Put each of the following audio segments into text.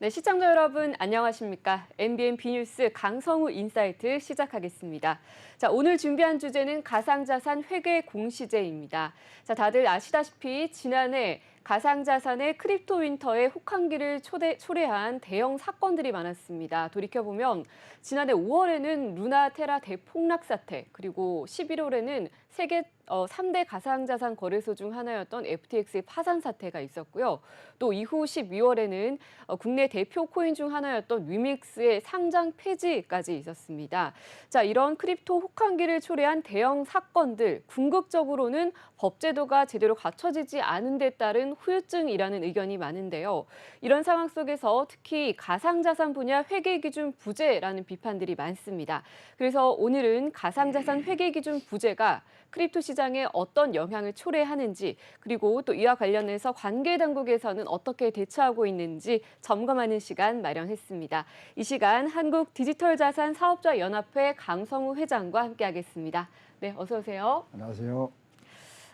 네, 시청자 여러분 안녕하십니까? MBN B뉴스 강성우 인사이트 시작하겠습니다. 자, 오늘 준비한 주제는 가상자산 회계 공시제입니다. 자, 다들 아시다시피 지난해 가상자산의 크립토 윈터에 혹한기를 초래한 대형 사건들이 많았습니다. 돌이켜보면 지난해 5월에는 루나 테라 대폭락 사태, 그리고 11월에는 세계 3대 가상자산 거래소 중 하나였던 FTX의 파산 사태가 있었고요. 또 이후 12월에는 국내 대표 코인 중 하나였던 위믹스의 상장 폐지까지 있었습니다. 자, 이런 크립토 혹한기를 초래한 대형 사건들, 궁극적으로는 법제도가 제대로 갖춰지지 않은 데 따른 후유증이라는 의견이 많은데요. 이런 상황 속에서 특히 가상자산 분야 회계기준 부재라는 비판들이 많습니다. 그래서 오늘은 가상자산 회계기준 부재가 크립토 시장에 어떤 영향을 초래하는지, 그리고 또 이와 관련해서 관계 당국에서는 어떻게 대처하고 있는지 점검하는 시간 마련했습니다. 이 시간 한국디지털자산사업자연합회 강성우 회장과 함께하겠습니다. 네, 어서 오세요. 안녕하세요.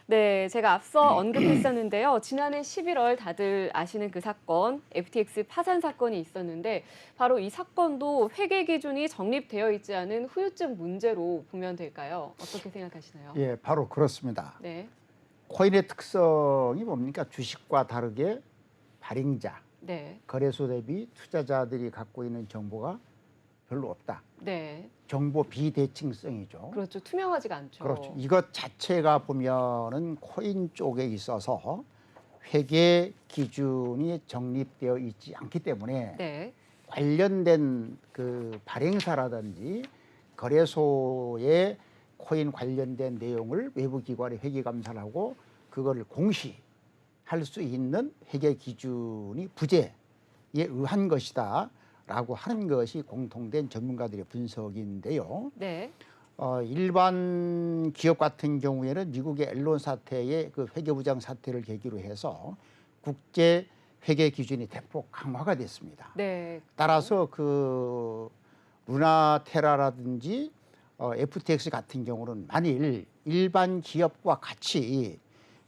네, 제가 앞서 언급했었는데요. 지난해 11월 다들 아시는 그 사건, FTX 파산 사건이 있었는데 바로 이 사건도 회계 기준이 정립되어 있지 않은 후유증 문제로 보면 될까요? 어떻게 생각하시나요? 예, 바로 그렇습니다. 네. 코인의 특성이 뭡니까? 주식과 다르게 발행자, 네. 거래소 대비 투자자들이 갖고 있는 정보가 별로 없다. 네. 정보 비대칭성이죠. 그렇죠. 투명하지가 않죠. 그렇죠. 이것 자체가 보면은 코인 쪽에 있어서 회계 기준이 정립되어 있지 않기 때문에 네. 관련된 그 발행사라든지 거래소의 코인 관련된 내용을 외부 기관이 회계 감사를 하고 그거를 공시할 수 있는 회계 기준이 부재에 의한 것이다라고 하는 것이 공통된 전문가들의 분석인데요. 네. 일반 기업 같은 경우에는 미국의 앨런 사태의 그 회계부장 사태를 계기로 해서 국제 회계 기준이 대폭 강화가 됐습니다. 네. 따라서 그 루나 테라라든지 FTX 같은 경우는 만일 일반 기업과 같이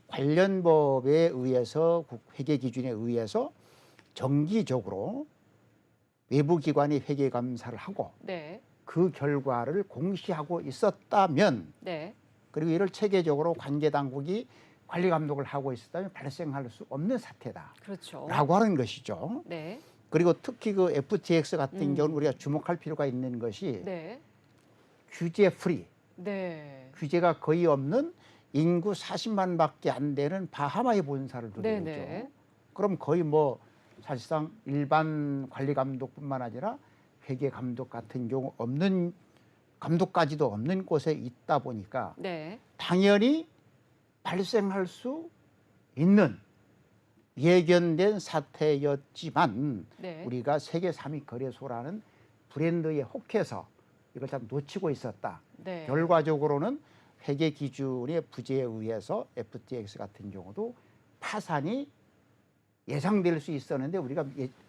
관련 법에 의해서 회계 기준에 의해서 정기적으로 외부 기관이 회계 감사를 하고 네. 그 결과를 공시하고 있었다면 네. 그리고 이를 체계적으로 관계 당국이 관리 감독을 하고 있었다면 발생할 수 없는 사태다. 그렇죠. 라고 하는 것이죠. 네. 그리고 특히 그 FTX 같은 경우는 우리가 주목할 필요가 있는 것이 네. 규제 프리, 네. 규제가 거의 없는 인구 40만밖에 안 되는 바하마의 본사를 두는 거죠. 네네. 그럼 거의 뭐 사실상 일반 관리 감독뿐만 아니라 회계 감독 같은 경우 없는 감독까지도 없는 곳에 있다 보니까 네. 당연히 발생할 수 있는 예견된 사태였지만 네. 우리가 세계 3위 거래소라는 브랜드에 혹해서 이걸 참 놓치고 있었다. 네. 결과적으로는 회계 기준의 부재에 의해서 FTX 같은 경우도 파산이 예상될 수 있었는데 우리가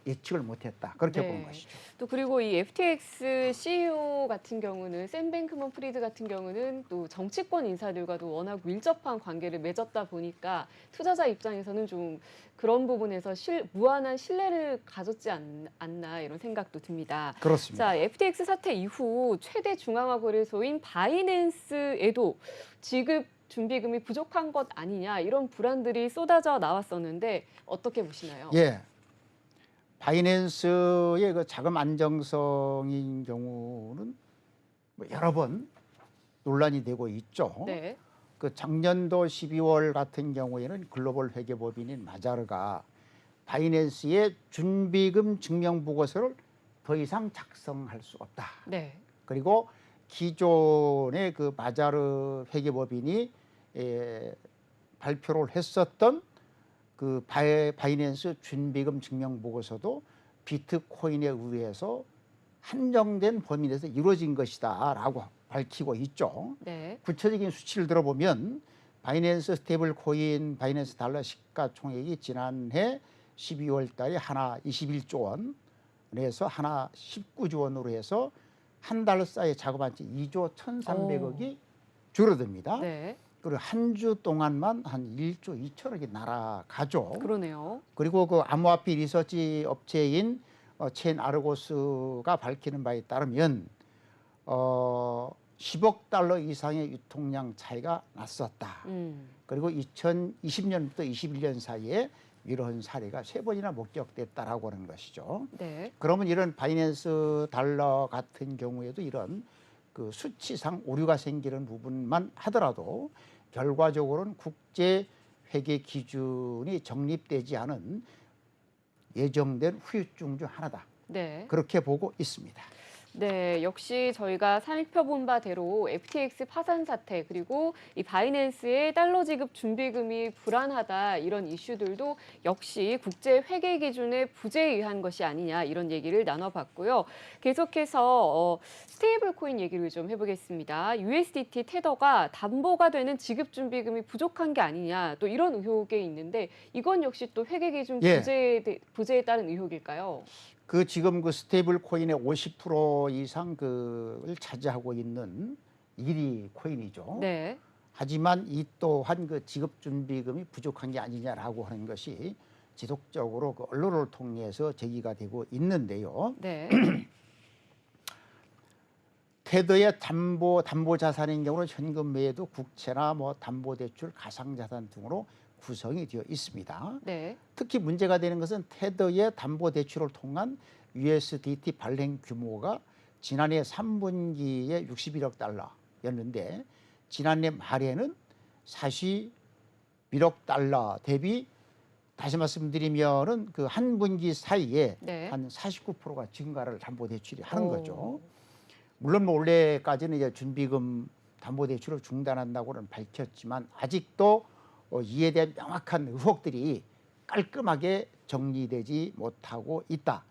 예측을 못했다. 그렇게 보는 것이죠. 또 그리고 이 FTX CEO 같은 경우는 샘 뱅크먼 프리드 같은 경우는 또 정치권 인사들과도 워낙 밀접한 관계를 맺었다 보니까 투자자 입장에서는 좀 그런 부분에서 무한한 신뢰를 가졌지 않나 이런 생각도 듭니다. 그렇습니다. 자, FTX 사태 이후 최대 중앙화 거래소인 바이낸스에도 지급 준비금이 부족한 것 아니냐 이런 불안들이 쏟아져 나왔었는데 어떻게 보시나요? 예, 바이낸스의 그 자금 안정성인 경우는 뭐 여러 번 논란이 되고 있죠. 네. 그 작년도 12월 같은 경우에는 글로벌 회계법인인 마자르가 바이낸스의 준비금 증명 보고서를 더 이상 작성할 수 없다. 네. 그리고 기존의 그 마자르 회계법인이 발표를 했었던 그 바이낸스 준비금 증명 보고서도 비트코인에 의해서 한정된 범위 내에서 이루어진 것이다라고 밝히고 있죠. 네. 구체적인 수치를 들어보면 바이낸스 스테이블 코인 바이낸스 달러 시가총액이 지난해 12월 달에 하나 21조 원에서 하나 19조 원으로 해서 한 달 사이에 작업한 지 2조 1,300억이 줄어듭니다. 네. 그리고 한 주 동안만 한 1조 2천억이 날아가죠. 그러네요. 그리고 그 암호화폐 리서치 업체인 체인 아르고스가 밝히는 바에 따르면 10억 달러 이상의 유통량 차이가 났었다. 그리고 2020년부터 21년 사이에 이런 사례가 3번이나 목격됐다라고 하는 것이죠. 네. 그러면 이런 바이낸스 달러 같은 경우에도 이런 그 수치상 오류가 생기는 부분만 하더라도 결과적으로는 국제 회계 기준이 정립되지 않은 예정된 후유증 중 하나다. 네. 그렇게 보고 있습니다. 네, 역시 저희가 살펴본 바대로 FTX 파산 사태 그리고 이 바이낸스의 달러 지급 준비금이 불안하다 이런 이슈들도 역시 국제 회계 기준의 부재에 의한 것이 아니냐 이런 얘기를 나눠봤고요. 계속해서 스테이블 코인 얘기를 좀 해보겠습니다. USDT 테더가 담보가 되는 지급 준비금이 부족한 게 아니냐 또 이런 의혹이 있는데 이건 역시 또 회계 기준 예. 부재에 따른 의혹일까요? 그 지금 그 스테이블 코인의 50% 이상 그를 차지하고 있는 1위 코인이죠. 네. 하지만 이 또한 그 지급 준비금이 부족한 게 아니냐라고 하는 것이 지속적으로 그 언론을 통해서 제기가 되고 있는데요. 네. 테더의 담보 자산인 경우는 현금 외에도 국채나 뭐 담보 대출, 가상 자산 등으로 구성이 되어 있습니다. 네. 특히 문제가 되는 것은 테더의 담보 대출을 통한 USDT 발행 규모가 지난해 3분기에 61억 달러였는데 지난해 말에는 41억 달러 대비 다시 말씀드리면은 그 한 분기 사이에 네. 한 49%가 증가를 담보 대출이 하는 오. 거죠. 물론 뭐 올해까지는 이제 준비금 담보 대출을 중단한다고는 밝혔지만 아직도 이에 대한 명확한 의혹들이 깔끔하게 정리되지 못하고 있다.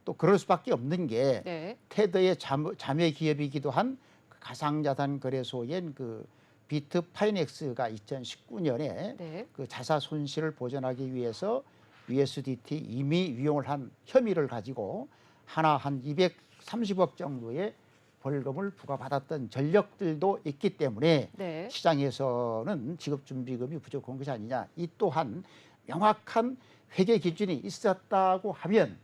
또 그럴 수밖에 없는 게 네. 테더의 자매 기업이기도 한 가상자산 거래소인 그 비트파이넥스가 2019년에 네. 그 자사 손실을 보전하기 위해서 USDT 이미 이용을 한 혐의를 가지고 하나 한 230억 정도의 벌금을 부과받았던 전력들도 있기 때문에 네. 시장에서는 지급준비금이 부족한 것이 아니냐. 이 또한 명확한 회계 기준이 있었다고 하면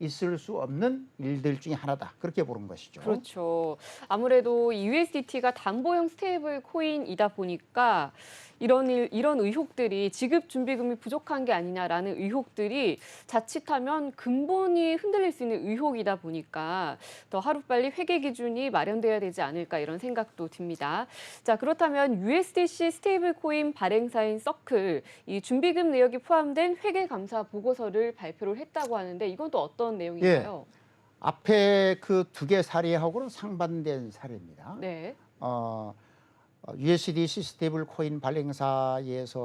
있을 수 없는 일들 중에 하나다. 그렇게 보는 것이죠. 그렇죠. 아무래도 이 USDT가 담보형 스테이블 코인이다 보니까 이런 의혹들이 지급 준비금이 부족한 게 아니냐라는 의혹들이 자칫하면 근본이 흔들릴 수 있는 의혹이다 보니까 더 하루빨리 회계 기준이 마련돼야 되지 않을까 이런 생각도 듭니다. 자, 그렇다면 USDC 스테이블 코인 발행사인 서클 이 준비금 내역이 포함된 회계 감사 보고서를 발표를 했다고 하는데 이건 또 어떤 내용인가요? 앞에 그 2개 사례하고는 상반된 사례입니다. 네. USDC 스테이블 코인 발행사에서는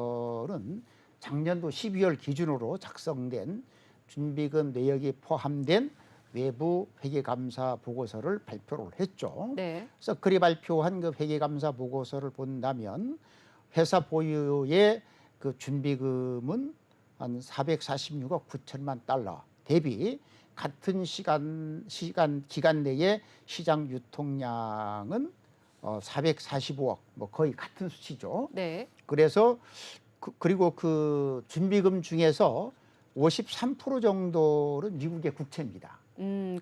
작년도 12월 기준으로 작성된 준비금 내역이 포함된 외부 회계감사 보고서를 발표를 했죠. 네. 서클이 발표한 그 회계감사 보고서를 본다면 회사 보유의 그 준비금은 한 446억 9천만 달러 대비 같은 기간 내에 시장 유통량은 445억, 뭐 거의 같은 수치죠. 네. 그래서 그리고 그 준비금 중에서 53% 정도는 미국의 국채입니다.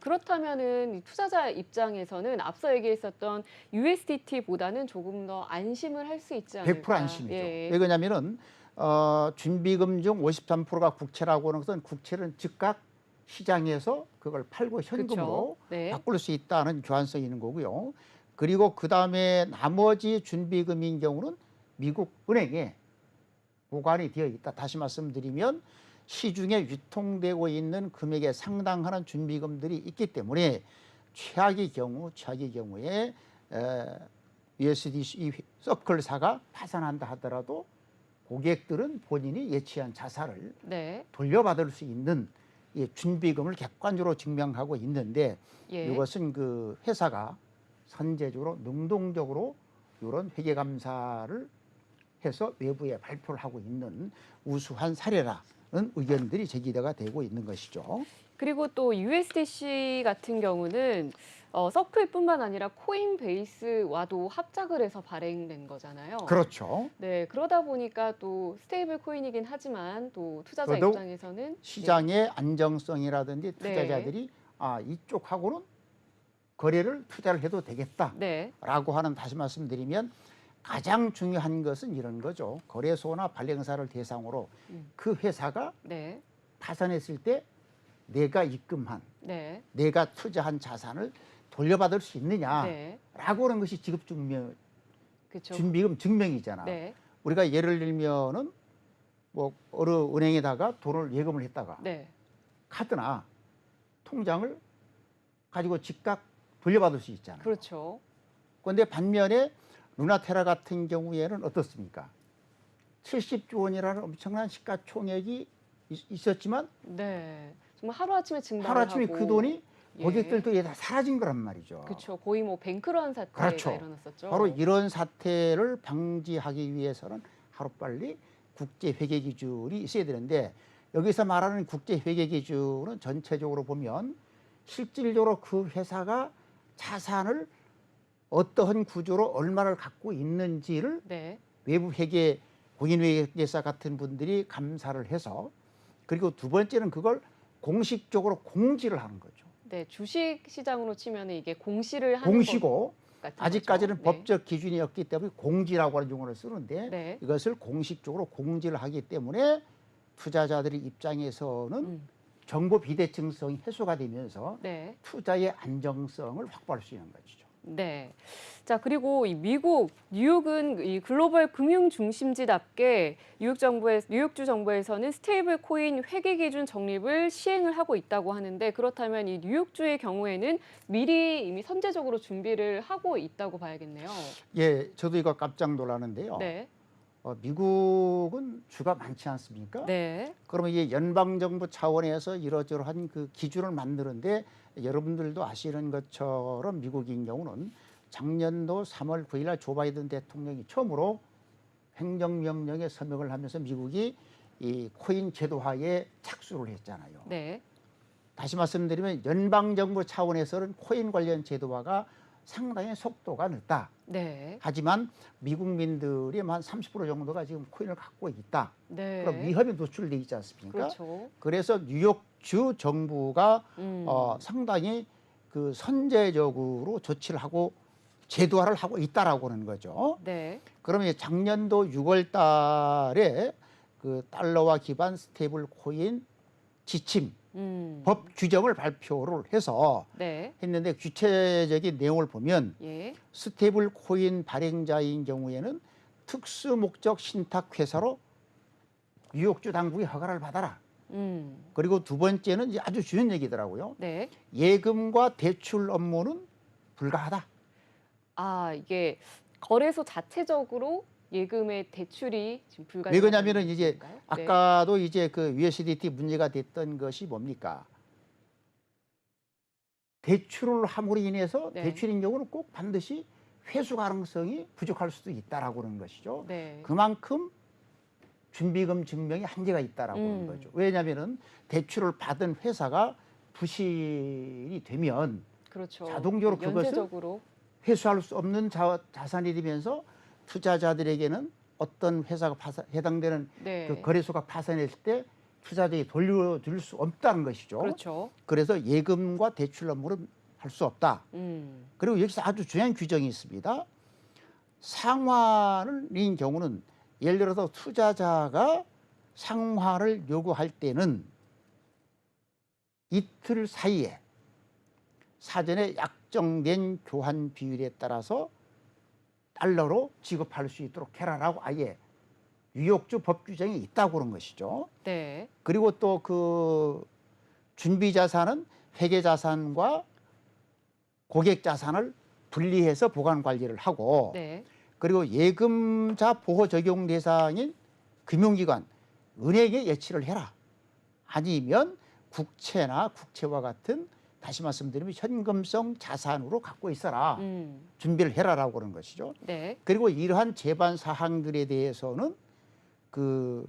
그렇다면은 이 투자자 입장에서는 앞서 얘기했었던 USDT보다는 조금 더 안심을 할 수 있지 않을까? 100% 안심이죠. 예. 왜 그러냐면은 준비금 중 53%가 국채라고 하는 것은 국채는 즉각 시장에서 그걸 팔고 현금으로 그쵸? 네. 바꿀 수 있다는 교환성이 있는 거고요. 그리고 그 다음에 나머지 준비금인 경우는 미국 은행에 보관이 되어 있다. 다시 말씀드리면 시중에 유통되고 있는 금액에 상당한 준비금들이 있기 때문에 최악의 경우에 USDC 서클사가 파산한다 하더라도 고객들은 본인이 예치한 자산을 네. 돌려받을 수 있는 이 준비금을 객관적으로 증명하고 있는데 예. 이것은 그 회사가 선제적으로 능동적으로 이런 회계감사를 해서 외부에 발표를 하고 있는 우수한 사례라는 의견들이 제기가 되고 있는 것이죠. 그리고 또 USDC 같은 경우는 서클뿐만 아니라 코인베이스와도 합작을 해서 발행된 거잖아요. 그렇죠. 네, 그러다 보니까 또 스테이블 코인이긴 하지만 또 투자자 더더욱 입장에서는 시장의 안정성이라든지 네. 투자자들이 이쪽하고는 거래를 투자를 해도 되겠다라고 네. 하는, 다시 말씀드리면 가장 중요한 것은 이런 거죠. 거래소나 발행사를 대상으로 그 회사가 네. 파산했을 때 내가 입금한, 네. 내가 투자한 자산을 돌려받을 수 있느냐라고 네. 하는 것이 지급 증명, 그렇죠. 준비금 증명이잖아. 네. 우리가 예를 들면은 뭐 어느 은행에다가 돈을 예금을 했다가 네. 카드나 통장을 가지고 즉각 돌려받을 수 있잖아요. 그렇죠. 그런데 반면에 루나테라 같은 경우에는 어떻습니까? 70조 원이라는 엄청난 시가총액이 있었지만 네. 정말 하루아침에 증발을 하루아침에 하고 그 돈이 예. 고객들도 다 사라진 거란 말이죠. 그렇죠. 거의 뭐 뱅크런 사태가 그렇죠. 일어났었죠. 바로 이런 사태를 방지하기 위해서는 하루빨리 국제회계기준이 있어야 되는데, 여기서 말하는 국제회계기준은 전체적으로 보면 실질적으로 그 회사가 자산을 어떠한 구조로 얼마를 갖고 있는지를 네. 외부 회계, 공인회계사 같은 분들이 감사를 해서, 그리고 두 번째는 그걸 공식적으로 공지를 하는 거죠. 네, 주식 시장으로 치면 이게 공시를 하는 공시고 것 같은 아직까지는 거죠. 네. 법적 기준이 없기 때문에 공지라고 하는 용어를 쓰는데 네. 이것을 공식적으로 공지를 하기 때문에 투자자들의 입장에서는 정보 비대칭성이 해소가 되면서 네. 투자의 안정성을 확보할 수 있는 것이죠. 네. 자, 그리고 이 미국 뉴욕은 이 글로벌 금융 중심지답게 뉴욕주 정부에서는 스테이블 코인 회계 기준 정립을 시행을 하고 있다고 하는데, 그렇다면 이 뉴욕주의 경우에는 미리 이미 선제적으로 준비를 하고 있다고 봐야겠네요. 예, 저도 이거 깜짝 놀라는데요. 네. 미국은 주가 많지 않습니까? 네. 그러면 이게 연방정부 차원에서 이러저러한 그 기준을 만드는데, 여러분들도 아시는 것처럼 미국인 경우는 작년도 3월 9일 날 조 바이든 대통령이 처음으로 행정명령에 서명을 하면서 미국이 이 코인 제도화에 착수를 했잖아요. 네. 다시 말씀드리면 연방정부 차원에서는 코인 관련 제도화가 상당히 속도가 늦다. 네. 하지만 미국민들이 한 30% 정도가 지금 코인을 갖고 있다. 네. 그럼 위험에 노출돼 있지 않습니까? 그렇죠. 그래서 뉴욕주 정부가 상당히 그 선제적으로 조치를 하고 제도화를 하고 있다라고 하는 거죠. 네. 그러면 작년도 6월 달에 그 달러화 기반 스테이블 코인 지침 법 규정을 발표를 해서 네. 했는데, 구체적인 내용을 보면 예. 스테이블 코인 발행자인 경우에는 특수 목적 신탁 회사로 뉴욕주 당국이 허가를 받아라. 그리고 두 번째는 이제 아주 중요한 얘기더라고요. 네. 예금과 대출 업무는 불가하다. 아, 이게 거래소 자체적으로 예금의 대출이 지금 왜 불가능하다는 그러냐면은 이제 건가요? 아까도 이제 그 USDT 문제가 됐던 것이 뭡니까? 대출을 함으로 인해서 네. 대출인 경우는 꼭 반드시 회수 가능성이 부족할 수도 있다라고 하는 것이죠. 네. 그만큼 준비금 증명이 한계가 있다라고 하는 거죠. 왜냐하면은 대출을 받은 회사가 부실이 되면 그렇죠. 자동적으로 그것을 연쇄적으로. 회수할 수 없는 자산이 되면서 투자자들에게는 어떤 회사가 해당되는 네. 그 거래소가 파산했을 때 투자자에게 돌려줄 수 없다는 것이죠. 그렇죠. 그래서 예금과 대출 업무를 할 수 없다. 그리고 여기서 아주 중요한 규정이 있습니다. 상환인 경우는 예를 들어서 투자자가 상환을 요구할 때는 이틀 사이에 사전에 약정된 교환 비율에 따라서 달러로 지급할 수 있도록 해라라고 아예 뉴욕주 법 규정이 있다고 그런 것이죠. 네. 그리고 또 그 준비 자산은 회계 자산과 고객 자산을 분리해서 보관 관리를 하고, 네. 그리고 예금자 보호 적용 대상인 금융기관, 은행에 예치를 해라. 아니면 국채나 국채와 같은, 다시 말씀드리면 현금성 자산으로 갖고 있어라. 준비를 해라라고 그러는 것이죠. 네. 그리고 이러한 제반 사항들에 대해서는 그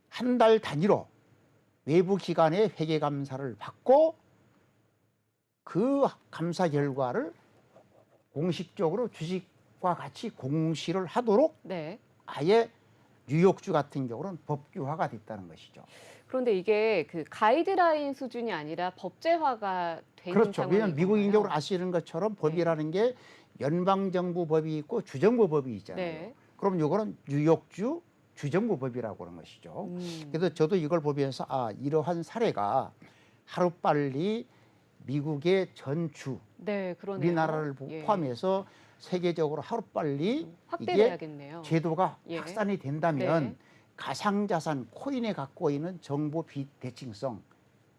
한 달 단위로 외부 기관의 회계 감사를 받고 그 감사 결과를 공식적으로 주식과 같이 공시를 하도록 네. 아예 뉴욕주 같은 경우는 법규화가 됐다는 것이죠. 그런데 이게 그 가이드라인 수준이 아니라 법제화가 되는 그렇죠. 상황인 왜냐하면 건가요? 미국인적으로 아시는 것처럼 법이라는 게 연방정부 법이 있고 주정부 법이 있잖아요. 네. 그럼 이거는 뉴욕주 주정부 법이라고 하는 것이죠. 그래서 저도 이걸 보면서 이러한 사례가 하루빨리 미국의 전주, 네, 그러네요. 우리나라를 예. 포함해서 세계적으로 하루빨리 이게 확대돼야겠네요. 제도가 예. 확산이 된다면 네. 가상자산 코인에 갖고 있는 정보 비대칭성,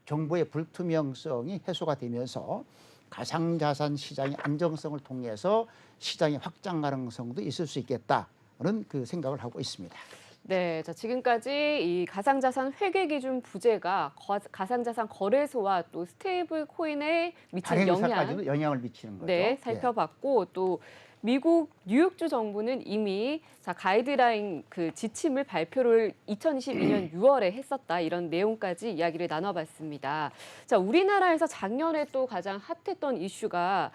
정보의 불투명성이 해소가 되면서 가상자산 시장의 안정성을 통해서 시장의 확장 가능성도 있을 수 있겠다는 그 생각을 하고 있습니다. 네, 자, 지금까지 이 가상자산 회계 기준 부재가 가상자산 거래소와 또 스테이블 코인에 미치는 발행사까지도 영향을 미치는 거죠. 네, 예. 살펴봤고 또 미국 뉴욕주 정부는 이미 가이드라인 그 지침을 발표를 2022년 6월에 했었다. 이런 내용까지 이야기를 나눠봤습니다. 자, 우리나라에서 작년에 또 가장 핫했던 이슈가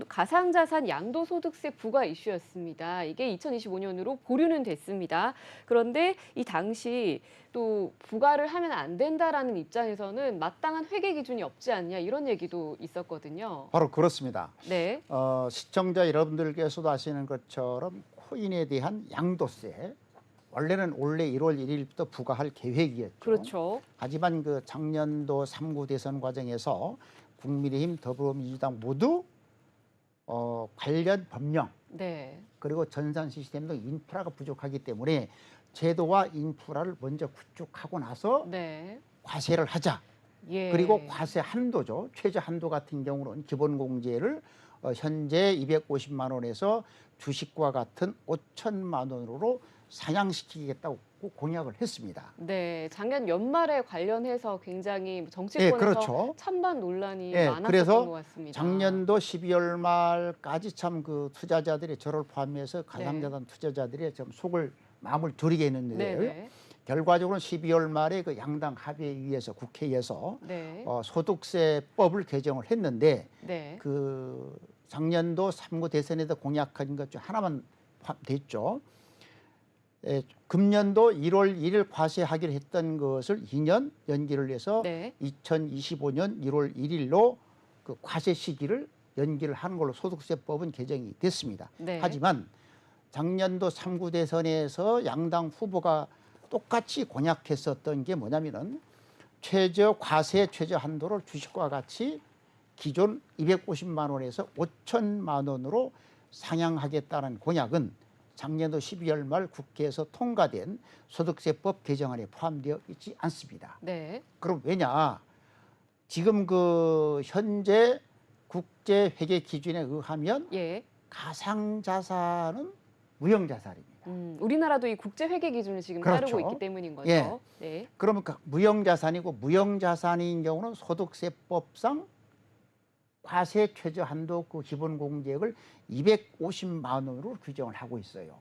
가상자산 양도소득세 부과 이슈였습니다. 이게 2025년으로 보류는 됐습니다. 그런데 이 당시 또 부과를 하면 안 된다라는 입장에서는 마땅한 회계 기준이 없지 않냐 이런 얘기도 있었거든요. 바로 그렇습니다. 네. 시청자 여러분들께서도 아시는 것처럼 코인에 대한 양도세 원래는 올해 1월 1일부터 부과할 계획이었죠. 그렇죠. 하지만 그 작년도 3구 대선 과정에서 국민의힘, 더불어민주당 모두 관련 법령 네. 그리고 전산 시스템 등 인프라가 부족하기 때문에 제도와 인프라를 먼저 구축하고 나서 네. 과세를 하자. 예. 그리고 과세 한도죠. 최저 한도 같은 경우는 기본 공제를 현재 250만 원에서 주식과 같은 5천만 원으로 상향시키겠다고 공약을 했습니다. 네, 작년 연말에 관련해서 굉장히 예, 정치권에서 그렇죠. 찬반 논란이 예, 많았었던 그래서 것 같습니다. 작년도 12월 말까지 참 그 투자자들이 저를 포함해서 가상자산 투자자들이 좀 마음을 졸이게 했는데요. 네. 결과적으로는 12월 말에 그 양당 합의위에서 국회에서 네. 소득세법을 개정을 했는데 네. 그 작년도 3구 대선에서 공약한 것 중 하나만 됐죠. 금년도 1월 1일 과세하기로 했던 것을 2년 연기를 해서 네. 2025년 1월 1일로 그 과세 시기를 연기를 하는 걸로 소득세법은 개정이 됐습니다. 네. 하지만 작년도 3구 대선에서 양당 후보가 똑같이 공약했었던 게 뭐냐면은 과세 최저 한도를 주식과 같이 기존 250만 원에서 5천만 원으로 상향하겠다는 공약은 작년도 12월 말 국회에서 통과된 소득세법 개정안에 포함되어 있지 않습니다. 네. 그럼 왜냐? 지금 그 현재 국제 회계 기준에 의하면 예. 가상자산은 무형자산입니다. 우리나라도 이 국제 회계 기준을 지금 그렇죠. 따르고 있기 때문인 거죠. 예. 네. 그러면 무형자산이고 무형자산인 경우는 소득세법상 과세 최저 한도 그 기본 공제액을 250만 원으로 규정을 하고 있어요.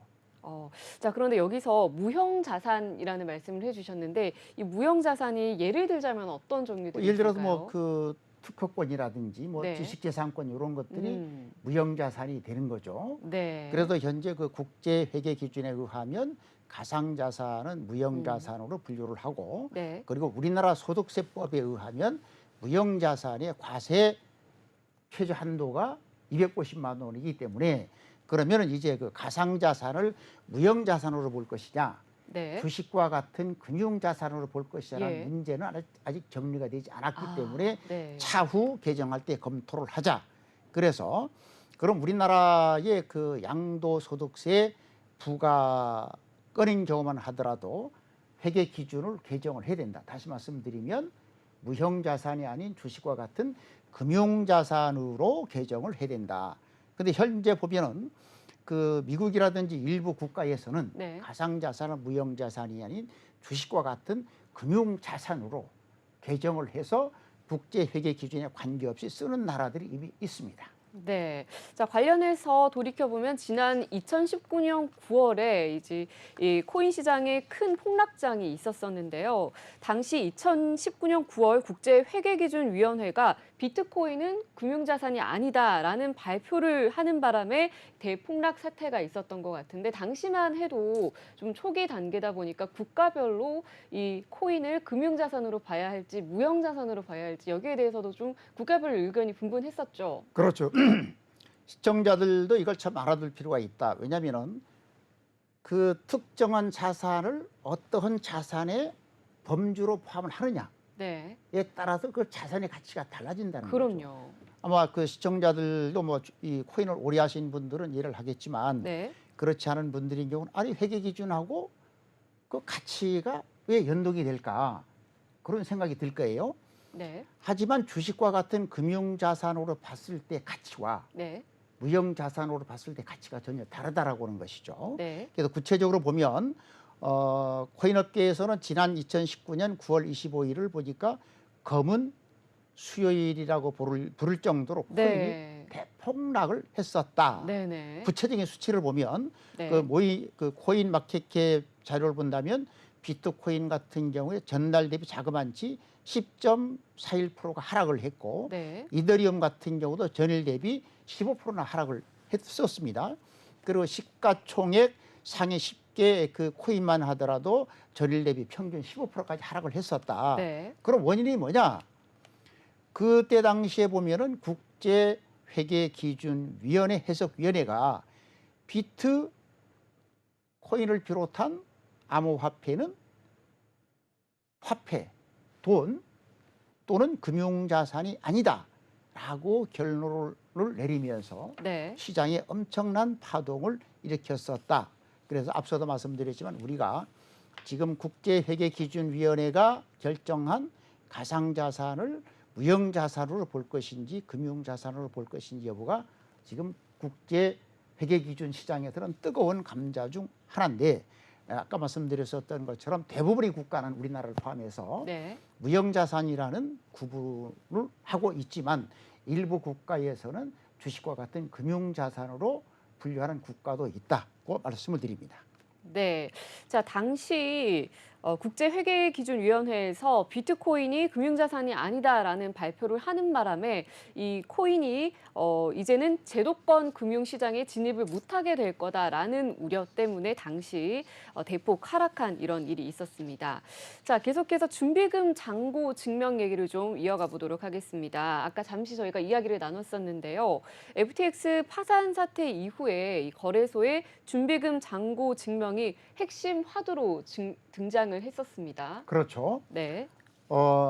자, 그런데 여기서 무형자산이라는 말씀을 해주셨는데 이 무형자산이 예를 들자면 어떤 종류들이 예를 들어서 있을까요? 뭐 그 특허권이라든지 뭐 네. 지식재산권 이런 것들이 음. 무형자산이 되는 거죠. 네. 그래서 현재 그 국제 회계 기준에 의하면 가상자산은 무형자산으로 분류를 하고 네. 그리고 우리나라 소득세법에 의하면 무형자산의 과세 최저 한도가 250만 원이기 때문에 그러면은 이제 그 가상자산을 무형자산으로 볼 것이냐 네. 주식과 같은 금융자산으로 볼 것이냐는 예. 문제는 아직 정리가 되지 않았기 때문에 네. 차후 개정할 때 검토를 하자. 그래서 그럼 우리나라의 그 양도소득세 부과 건인 경우만 하더라도 회계 기준을 개정을 해야 된다. 다시 말씀드리면 무형자산이 아닌 주식과 같은 금융자산으로 개정을 해야 된다. 근데 현재 보면은 그 미국이라든지 일부 국가에서는 네. 가상자산은 무형자산이 아닌 주식과 같은 금융자산으로 개정을 해서 국제회계 기준에 관계없이 쓰는 나라들이 이미 있습니다. 네. 자, 관련해서 돌이켜보면 지난 2019년 9월에 이제 이 코인 시장에 큰 폭락장이 있었었는데요. 당시 2019년 9월 국제회계기준위원회가 비트코인은 금융자산이 아니다라는 발표를 하는 바람에 대폭락 사태가 있었던 것 같은데 당시만 해도 좀 초기 단계다 보니까 국가별로 이 코인을 금융자산으로 봐야 할지 무형자산으로 봐야 할지 여기에 대해서도 좀 국가별 의견이 분분했었죠. 그렇죠. 시청자들도 이걸 참 알아둘 필요가 있다. 왜냐하면은 그 특정한 자산을 어떠한 자산의 범주로 포함을 하느냐에 네. 따라서 그 자산의 가치가 달라진다는 거죠. 그럼요. 아마 그 시청자들도 뭐 이 코인을 오래 하신 분들은 이해를 하겠지만 네. 그렇지 않은 분들인 경우는 아니 회계 기준하고 그 가치가 왜 연동이 될까 그런 생각이 들 거예요. 네. 하지만 주식과 같은 금융자산으로 봤을 때 가치와 네. 무형자산으로 봤을 때 가치가 전혀 다르다라고 하는 것이죠. 네. 그래서 구체적으로 보면 코인업계에서는 지난 2019년 9월 25일을 보니까 검은 수요일이라고 부를 정도로 코인이 네. 대폭락을 했었다. 네네. 구체적인 수치를 보면 네. 그 코인 마켓캡 자료를 본다면 비트코인 같은 경우에 전날 대비 자그만치 10.41%가 하락을 했고 네. 이더리움 같은 경우도 전일 대비 15%나 하락을 했었습니다. 그리고 시가총액 상위 10개 그 코인만 하더라도 전일 대비 평균 15%까지 하락을 했었다. 네. 그럼 원인이 뭐냐? 그때 당시에 보면은 국제회계기준위원회 해석위원회가 비트 코인을 비롯한 암호화폐는 화폐, 돈 또는 금융자산이 아니다라고 결론을 내리면서 네. 시장에 엄청난 파동을 일으켰었다. 그래서 앞서도 말씀드렸지만 우리가 지금 국제회계기준위원회가 결정한 가상자산을 무형자산으로 볼 것인지 금융자산으로 볼 것인지 여부가 지금 국제회계기준 시장에서는 뜨거운 감자 중 하나인데 아까 말씀드렸었던 것처럼 대부분의 국가는 우리나라를 포함해서 네. 무형자산이라는 구분을 하고 있지만 일부 국가에서는 주식과 같은 금융자산으로 분류하는 국가도 있다고 말씀을 드립니다. 네. 자, 당시 국제회계기준위원회에서 비트코인이 금융자산이 아니다라는 발표를 하는 바람에 이 코인이 이제는 제도권 금융시장에 진입을 못하게 될 거다라는 우려 때문에 당시 대폭 하락한 이런 일이 있었습니다. 자, 계속해서 준비금 잔고 증명 얘기를 좀 이어가 보도록 하겠습니다. 아까 잠시 저희가 이야기를 나눴었는데요. FTX 파산 사태 이후에 이 거래소의 준비금 잔고 증명이 핵심 화두로 등장을 했었습니다. 그렇죠. 네.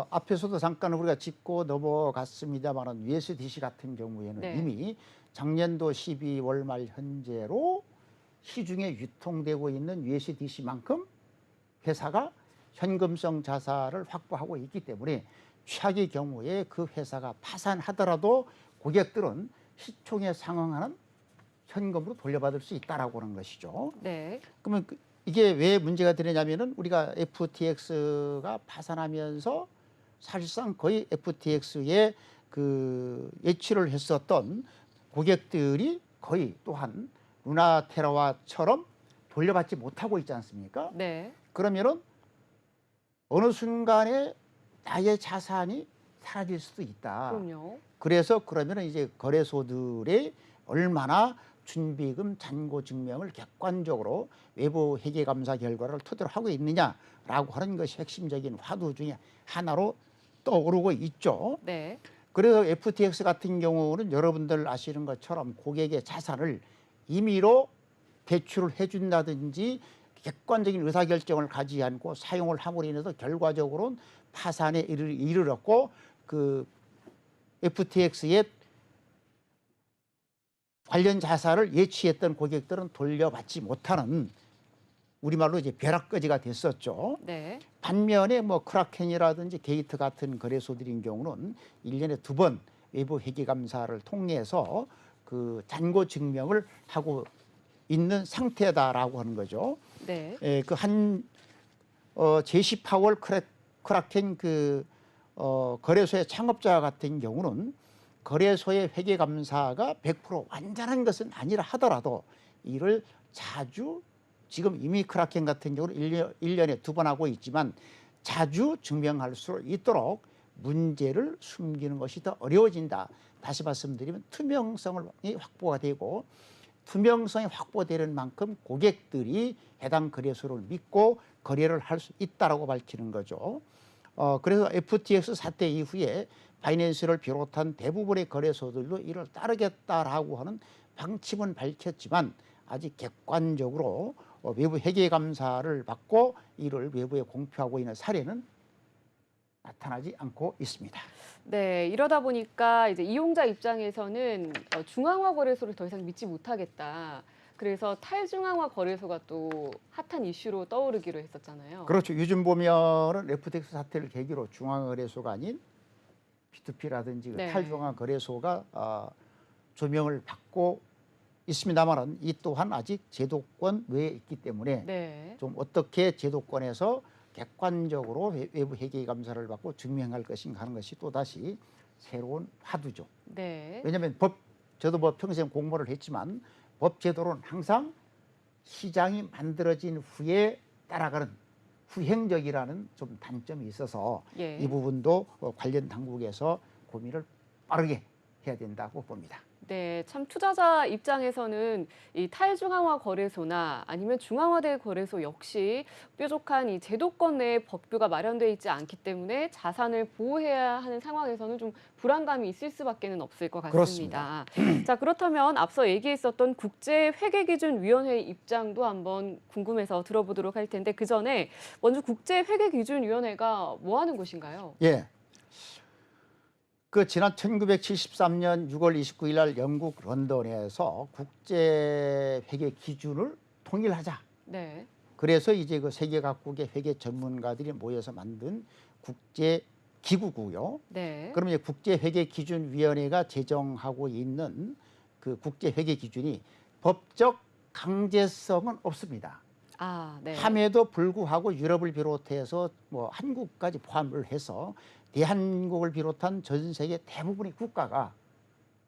앞에서도 잠깐 우리가 짚고 넘어갔습니다만은 USDC 같은 경우에는 네. 이미 작년도 12월 말 현재로 시중에 유통되고 있는 USDC만큼 회사가 현금성 자산을 확보하고 있기 때문에 최악의 경우에 그 회사가 파산하더라도 고객들은 시총에 상응하는 현금으로 돌려받을 수 있다라고 하는 것이죠. 네. 그러면 이게 왜 문제가 되느냐면은 우리가 FTX가 파산하면서 사실상 거의 FTX에 그 예치를 했었던 고객들이 거의 또한 루나테라와처럼 돌려받지 못하고 있지 않습니까? 네. 그러면은 어느 순간에 나의 자산이 사라질 수도 있다. 그럼요. 그래서 그러면은 이제 거래소들의 얼마나 준비금 잔고 증명을 객관적으로 외부 회계감사 결과를 토대로 하고 있느냐라고 하는 것이 핵심적인 화두 중에 하나로 떠오르고 있죠. 네. 그래서 FTX 같은 경우는 여러분들 아시는 것처럼 고객의 자산을 임의로 대출을 해준다든지 객관적인 의사결정을 가지지 않고 사용을 함으로 인해서 결과적으로는 파산에 이르렀고 그 FTX의 관련 자산을 예치했던 고객들은 돌려받지 못하는 우리말로 이제 벼락거지가 됐었죠. 네. 반면에 뭐 크라켄이라든지 게이트 같은 거래소들인 경우는 1년에 2번 외부 회계감사를 통해서 그 잔고 증명을 하고 있는 상태다라고 하는 거죠. 네. 제시 파월 크라켄 거래소의 창업자 같은 경우는 거래소의 회계 감사가 100% 완전한 것은 아니라 하더라도 이를 자주 지금 이미 크라켄 같은 경우는 1년에 2번 하고 있지만 자주 증명할 수 있도록 문제를 숨기는 것이 더 어려워진다. 다시 말씀드리면 투명성이 확보가 되고 투명성이 확보되는 만큼 고객들이 해당 거래소를 믿고 거래를 할 수 있다라고 밝히는 거죠. 그래서 FTX 사태 이후에 바이낸스를 비롯한 대부분의 거래소들도 이를 따르겠다라고 하는 방침은 밝혔지만 아직 객관적으로 외부 회계 감사를 받고 이를 외부에 공표하고 있는 사례는 나타나지 않고 있습니다. 네, 이러다 보니까 이제 이용자 입장에서는 중앙화 거래소를 더 이상 믿지 못하겠다. 그래서 탈중앙화 거래소가 또 핫한 이슈로 떠오르기로 했었잖아요. 그렇죠. 요즘 보면은 FTX 사태를 계기로 중앙화 거래소가 아닌 P2P라든지 네. 탈중앙화 거래소가 조명을 받고 있습니다만은 이 또한 아직 제도권 외에 있기 때문에 네. 좀 어떻게 제도권에서 객관적으로 외부 회계 감사를 받고 증명할 것인가 하는 것이 또다시 새로운 화두죠. 네. 왜냐하면 저도 뭐 평생 공부를 했지만 법 제도는 항상 시장이 만들어진 후에 따라가는 후행적이라는 좀 단점이 있어서 예. 이 부분도 관련 당국에서 고민을 빠르게 해야 된다고 봅니다. 네, 참 투자자 입장에서는 이 탈중앙화 거래소나 아니면 중앙화된 거래소 역시 뾰족한 이 제도권 내에 법규가 마련돼 있지 않기 때문에 자산을 보호해야 하는 상황에서는 좀 불안감이 있을 수밖에는 없을 것 같습니다. 자, 그렇다면 앞서 얘기했었던 국제회계기준위원회의 입장도 한번 궁금해서 들어보도록 할 텐데 그 전에 먼저 국제회계기준위원회가 뭐 하는 곳인가요? 예. 그 지난 1973년 6월 29일 날 영국 런던에서 국제 회계 기준을 통일하자. 네. 그래서 이제 그 세계 각국의 회계 전문가들이 모여서 만든 국제 기구고요. 네. 그러면 이제 국제 회계 기준 위원회가 제정하고 있는 그 국제 회계 기준이 법적 강제성은 없습니다. 아, 네. 함에도 불구하고 유럽을 비롯해서 뭐 한국까지 포함을 해서 대한민국을 비롯한 전 세계 대부분의 국가가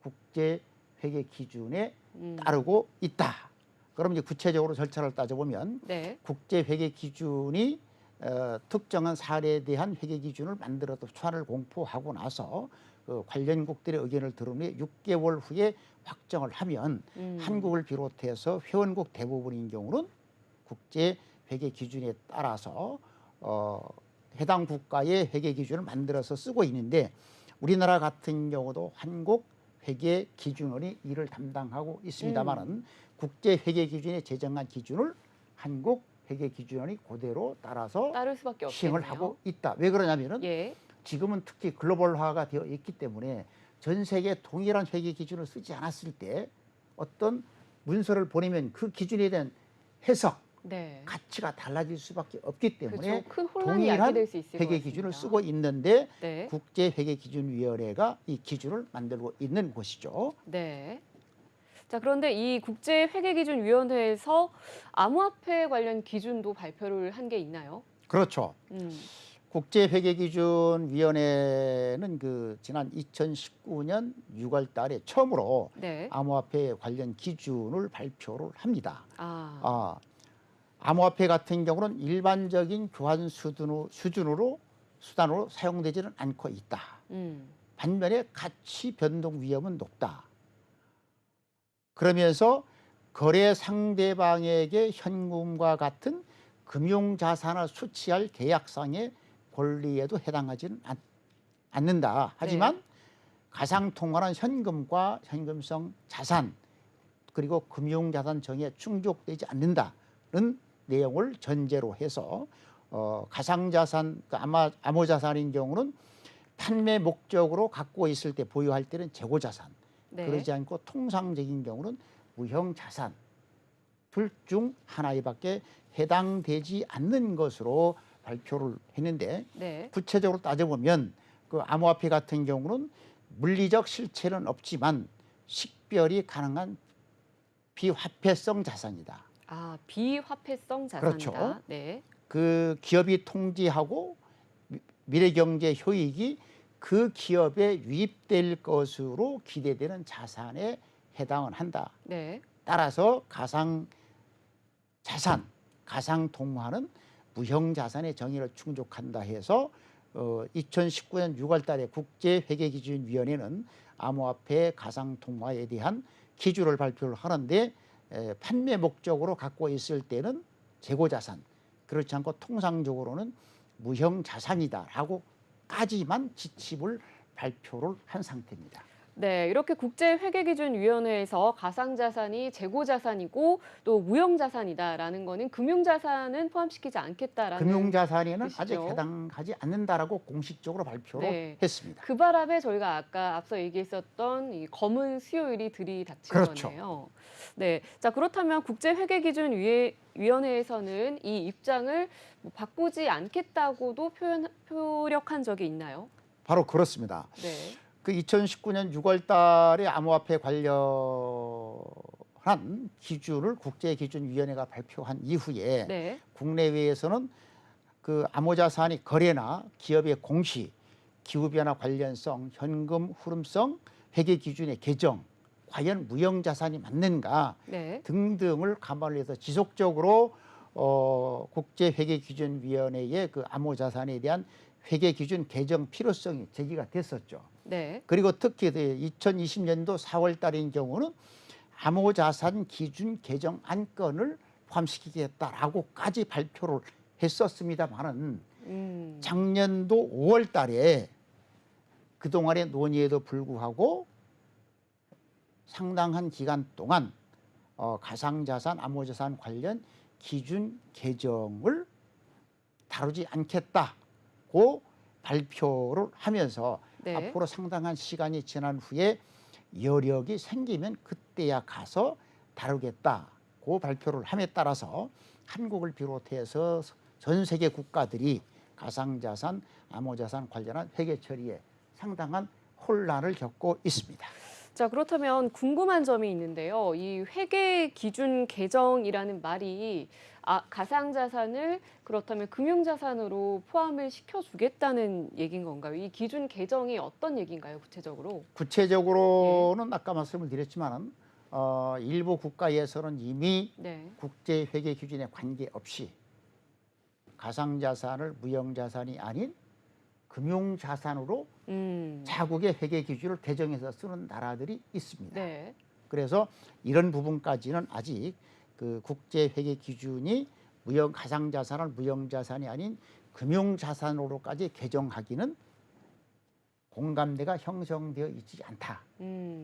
국제 회계 기준에 따르고 있다. 그럼 이제 구체적으로 절차를 따져보면 네. 국제 회계 기준이 특정한 사례에 대한 회계 기준을 만들어서 초안을 공포하고 나서 그 관련국들의 의견을 들은 후에 6개월 후에 확정을 하면 한국을 비롯해서 회원국 대부분인 경우는 국제 회계 기준에 따라서 해당 국가의 회계 기준을 만들어서 쓰고 있는데 우리나라 같은 경우도 한국 회계 기준원이 이를 담당하고 있습니다만은 국제 회계 기준에 제정한 기준을 한국 회계 기준원이 그대로 따라서 따를 수밖에 없겠네요. 시행을 하고 있다. 왜 그러냐면은 예. 지금은 특히 글로벌화가 되어 있기 때문에 전 세계 동일한 회계 기준을 쓰지 않았을 때 어떤 문서를 보내면 그 기준에 대한 해석 네. 가치가 달라질 수밖에 없기 때문에 그렇죠. 큰 혼란이 동일한 야기될 수 있을 것 회계 같습니다. 기준을 쓰고 있는데 네. 국제회계기준위원회가 이 기준을 만들고 있는 곳이죠. 네. 자, 그런데 이 국제회계기준위원회에서 암호화폐 관련 기준도 발표를 한 게 있나요? 그렇죠. 국제회계기준위원회는 그 지난 2019년 6월 달에 처음으로 네. 암호화폐 관련 기준을 발표를 합니다. 아, 암호화폐 같은 경우는 일반적인 교환 수단으로 사용되지는 않고 있다. 반면에 가치 변동 위험은 높다. 그러면서 거래 상대방에게 현금과 같은 금융자산을 수취할 계약상의 권리에도 해당하지는 않는다. 하지만 네. 가상통화는 현금과 현금성 자산 그리고 금융자산 정의에 충족되지 않는다는 내용을 전제로 해서 가상자산, 암호자산인 경우는 판매 목적으로 갖고 있을 때 보유할 때는 재고자산, 네. 그러지 않고 통상적인 경우는 무형자산 둘 중 하나에밖에 해당되지 않는 것으로 발표를 했는데 네. 구체적으로 따져보면 그 암호화폐 같은 경우는 물리적 실체는 없지만 식별이 가능한 비화폐성 자산이다. 아, 비화폐성 자산이다. 그렇죠. 네. 그 기업이 통지하고 미래경제 효익이 그 기업에 유입될 것으로 기대되는 자산에 해당을 한다. 네. 따라서 가상통화는 무형자산의 정의를 충족한다 해서 2019년 6월 달에 국제회계기준위원회는 암호화폐 가상통화에 대한 기준을 발표를 하는데 판매 목적으로 갖고 있을 때는 재고자산, 그렇지 않고 통상적으로는 무형자산이다라고까지만 지침을 발표를 한 상태입니다. 네, 이렇게 국제회계기준위원회에서 가상자산이 재고자산이고 또 무형자산이다라는 거는 금융자산은 포함시키지 않겠다라는 금융자산에는 뜻이죠. 아직 해당하지 않는다라고 공식적으로 발표를 네. 했습니다. 그 바람에 저희가 아까 앞서 얘기했었던 이 검은 수요일이 들이닥친 그렇죠. 거네요. 네, 자 그렇다면 국제회계기준위원회에서는 이 입장을 뭐 바꾸지 않겠다고도 표력한 적이 있나요? 바로 그렇습니다. 네, 그 2019년 6월 달에 암호화폐 관련한 기준을 국제기준위원회가 발표한 이후에 네, 국내외에서는 그 암호자산이 거래나 기업의 공시, 기후변화 관련성, 현금 흐름성, 회계 기준의 개정, 과연 무형자산이 맞는가 네. 등등을 감안을 해서 지속적으로 국제회계기준위원회의 그 암호자산에 대한 회계기준 개정 필요성이 제기가 됐었죠. 네. 그리고 특히 2020년도 4월 달인 경우는 암호자산 기준 개정 안건을 포함시키겠다라고까지 발표를 했었습니다만은 작년도 5월 달에 그동안의 논의에도 불구하고 상당한 기간 동안 가상자산, 암호자산 관련 기준 개정을 다루지 않겠다고 발표를 하면서 네. 앞으로 상당한 시간이 지난 후에 여력이 생기면 그때야 가서 다루겠다고 발표를 함에 따라서 한국을 비롯해서 전 세계 국가들이 가상자산, 암호자산 관련한 회계 처리에 상당한 혼란을 겪고 있습니다. 자, 그렇다면 궁금한 점이 있는데요. 이 회계 기준 개정이라는 말이 가상자산을 그렇다면 금융자산으로 포함을 시켜주겠다는 얘기인 건가요? 이 기준 개정이 어떤 얘기인가요, 구체적으로? 구체적으로는 아까 말씀을 드렸지만 일부 국가에서는 이미 네. 국제회계 기준에 관계없이 가상자산을 무형자산이 아닌 금융자산으로 자국의 회계 기준을 개정해서 쓰는 나라들이 있습니다. 네. 그래서 이런 부분까지는 아직 그 국제회계 기준이 가상자산을 무형자산이 아닌 금융자산으로까지 개정하기는 공감대가 형성되어 있지 않다.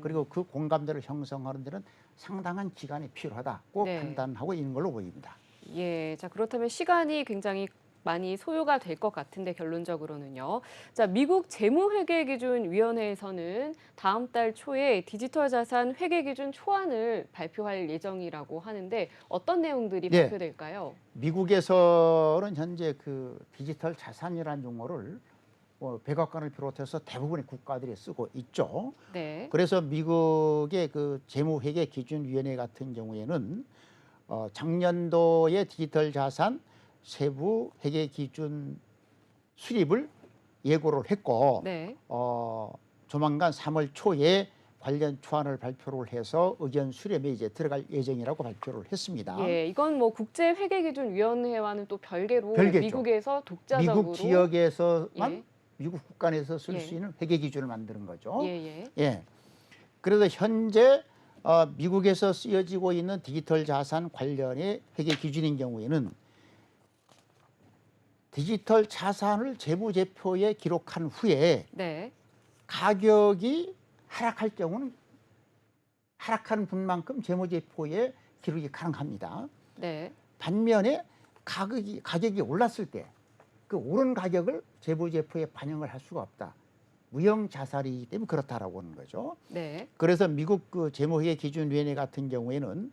그리고 그 공감대를 형성하는 데는 상당한 기간이 필요하다고 네. 판단하고 있는 걸로 보입니다. 예, 자 그렇다면 시간이 굉장히 많이 소요가 될 것 같은데 결론적으로는요. 자, 미국 재무회계기준위원회에서는 다음 달 초에 디지털 자산 회계기준 초안을 발표할 예정이라고 하는데 어떤 내용들이 네. 발표될까요? 미국에서는 현재 그 디지털 자산이라는 용어를 백악관을 비롯해서 대부분의 국가들이 쓰고 있죠. 네. 그래서 미국의 그 재무회계기준위원회 같은 경우에는 작년도에 디지털 자산 세부 회계 기준 수립을 예고를 했고 네. 조만간 3월 초에 관련 초안을 발표를 해서 의견 수렴에 이제 들어갈 예정이라고 발표를 했습니다. 예, 이건 뭐 국제회계기준위원회와는 또 별개로 별개죠. 미국에서 독자적으로 미국 지역에서만 예. 미국 국간에서 쓸 수 예. 있는 회계 기준을 만드는 거죠. 예, 예. 예. 그래서 현재 미국에서 쓰여지고 있는 디지털 자산 관련의 회계 기준인 경우에는 디지털 자산을 재무제표에 기록한 후에 네. 가격이 하락할 경우는 하락하는 분만큼 재무제표에 기록이 가능합니다. 네. 반면에 가격이 올랐을 때 그 오른 가격을 재무제표에 반영을 할 수가 없다. 무형자산이기 때문에 그렇다라고 하는 거죠. 네. 그래서 미국 그 재무회계기준위원회 같은 경우에는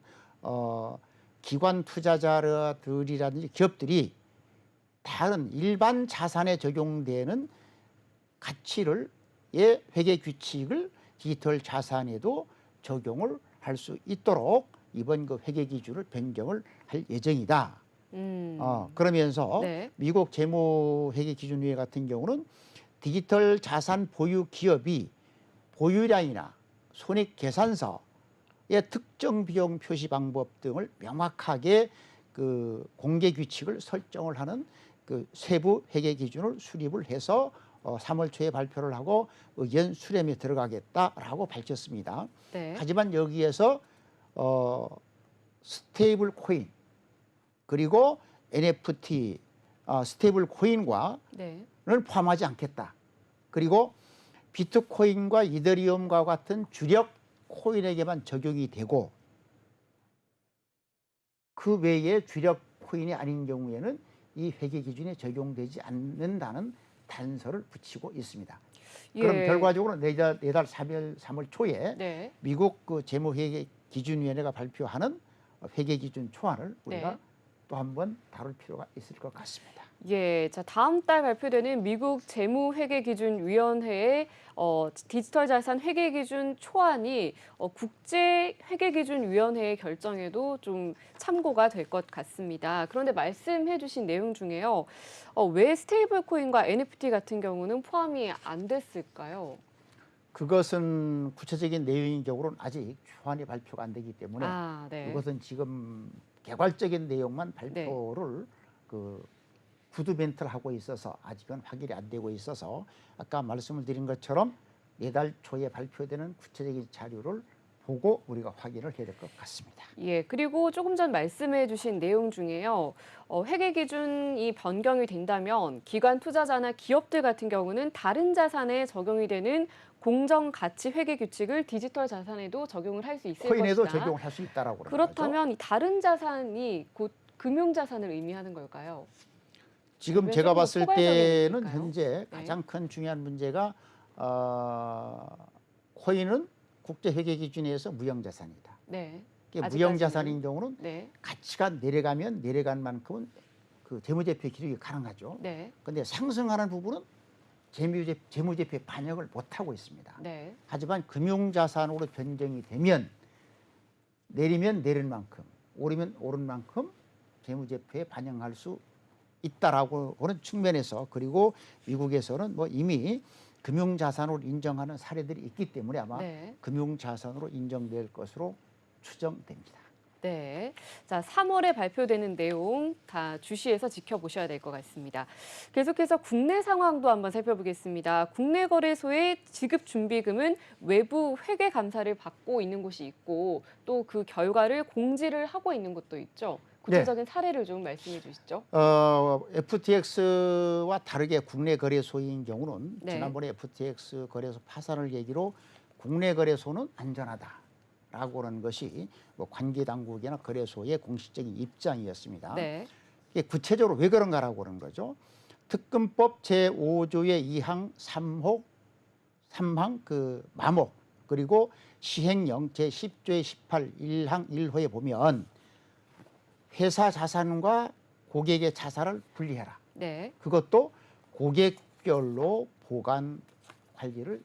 기관 투자자들이라든지 기업들이 다른 일반 자산에 적용되는 가치를 회계 규칙을 디지털 자산에도 적용을 할 수 있도록 이번 그 회계 기준을 변경을 할 예정이다. 그러면서 네. 미국 재무회계기준위원회 같은 경우는 디지털 자산 보유 기업이 보유량이나 손익 계산서의 특정 비용 표시 방법 등을 명확하게 그 공개 규칙을 설정을 하는 그 세부 회계 기준을 수립을 해서 3월 초에 발표를 하고 의견 수렴에 들어가겠다라고 밝혔습니다. 네. 하지만 여기에서 스테이블 코인 그리고 NFT 스테이블 코인과는 네. 포함하지 않겠다. 그리고 비트코인과 이더리움과 같은 주력 코인에게만 적용이 되고 그 외에 주력 코인이 아닌 경우에는 이 회계 기준에 적용되지 않는다는 단서를 붙이고 있습니다. 그럼 예. 결과적으로 내달 3월 초에 네. 미국 그 재무회계기준위원회가 발표하는 회계기준 초안을 우리가 네. 또 한번 다룰 필요가 있을 것 같습니다. 예, 자 다음 달 발표되는 미국 재무회계기준위원회의 디지털 자산 회계기준 초안이 국제회계기준위원회의 결정에도 좀 참고가 될 것 같습니다. 그런데 말씀해주신 내용 중에요, 왜 스테이블 코인과 NFT 같은 경우는 포함이 안 됐을까요? 그것은 구체적인 내용적으로는 아직 초안이 발표가 안 되기 때문에 네. 그것은 지금 개괄적인 내용만 네. 발표를 그 구두 멘트를 하고 있어서 아직은 확인이 안 되고 있어서 아까 말씀을 드린 것처럼 내달 초에 발표되는 구체적인 자료를 보고 우리가 확인을 해야 될 것 같습니다. 예, 그리고 조금 전 말씀해 주신 내용 중에요. 회계 기준이 변경이 된다면 기관 투자자나 기업들 같은 경우는 다른 자산에 적용이 되는 공정 가치 회계 규칙을 디지털 자산에도 적용을 할 수 있을 코인에도 것이다. 적용을 할 수 있다라고 그렇다면 이 다른 자산이 곧 금융 자산을 의미하는 걸까요? 지금 아니면 제가 조금 봤을 포괄적인 때는 의미일까요? 현재 네. 가장 큰 중요한 문제가 코인은 국제회계기준에서 무형자산이다. 네. 무형자산인 경우는 네. 가치가 내려가면 내려간 만큼은 그 재무제표 기록이 가능하죠. 네. 그런데 상승하는 부분은 재무제표에 반영을 못하고 있습니다. 네. 하지만 금융자산으로 변경이 되면 내리면 내린 만큼 오르면 오른 만큼 재무제표에 반영할 수 있다라고 하는 측면에서 그리고 미국에서는 뭐 이미 금융자산으로 인정하는 사례들이 있기 때문에 아마 네. 금융자산으로 인정될 것으로 추정됩니다. 네. 자, 3월에 발표되는 내용 다 주시해서 지켜보셔야 될 것 같습니다. 계속해서 국내 상황도 한번 살펴보겠습니다. 국내 거래소의 지급 준비금은 외부 회계 감사를 받고 있는 곳이 있고 또 그 결과를 공지를 하고 있는 곳도 있죠. 구체적인 사례를 좀 말씀해 주시죠. FTX와 다르게 국내 거래소인 경우는 네. 지난번에 FTX 거래소 파산을 계기로 국내 거래소는 안전하다라고 하는 것이 뭐 관계 당국이나 거래소의 공식적인 입장이었습니다. 네. 이게 구체적으로 왜 그런가라고 하는 거죠. 특검법 제5조의 2항 3항 그 마목 그리고 시행령 제10조의 18 1항 1호에 보면 회사 자산과 고객의 자산을 분리해라. 네. 그것도 고객별로 보관 관리를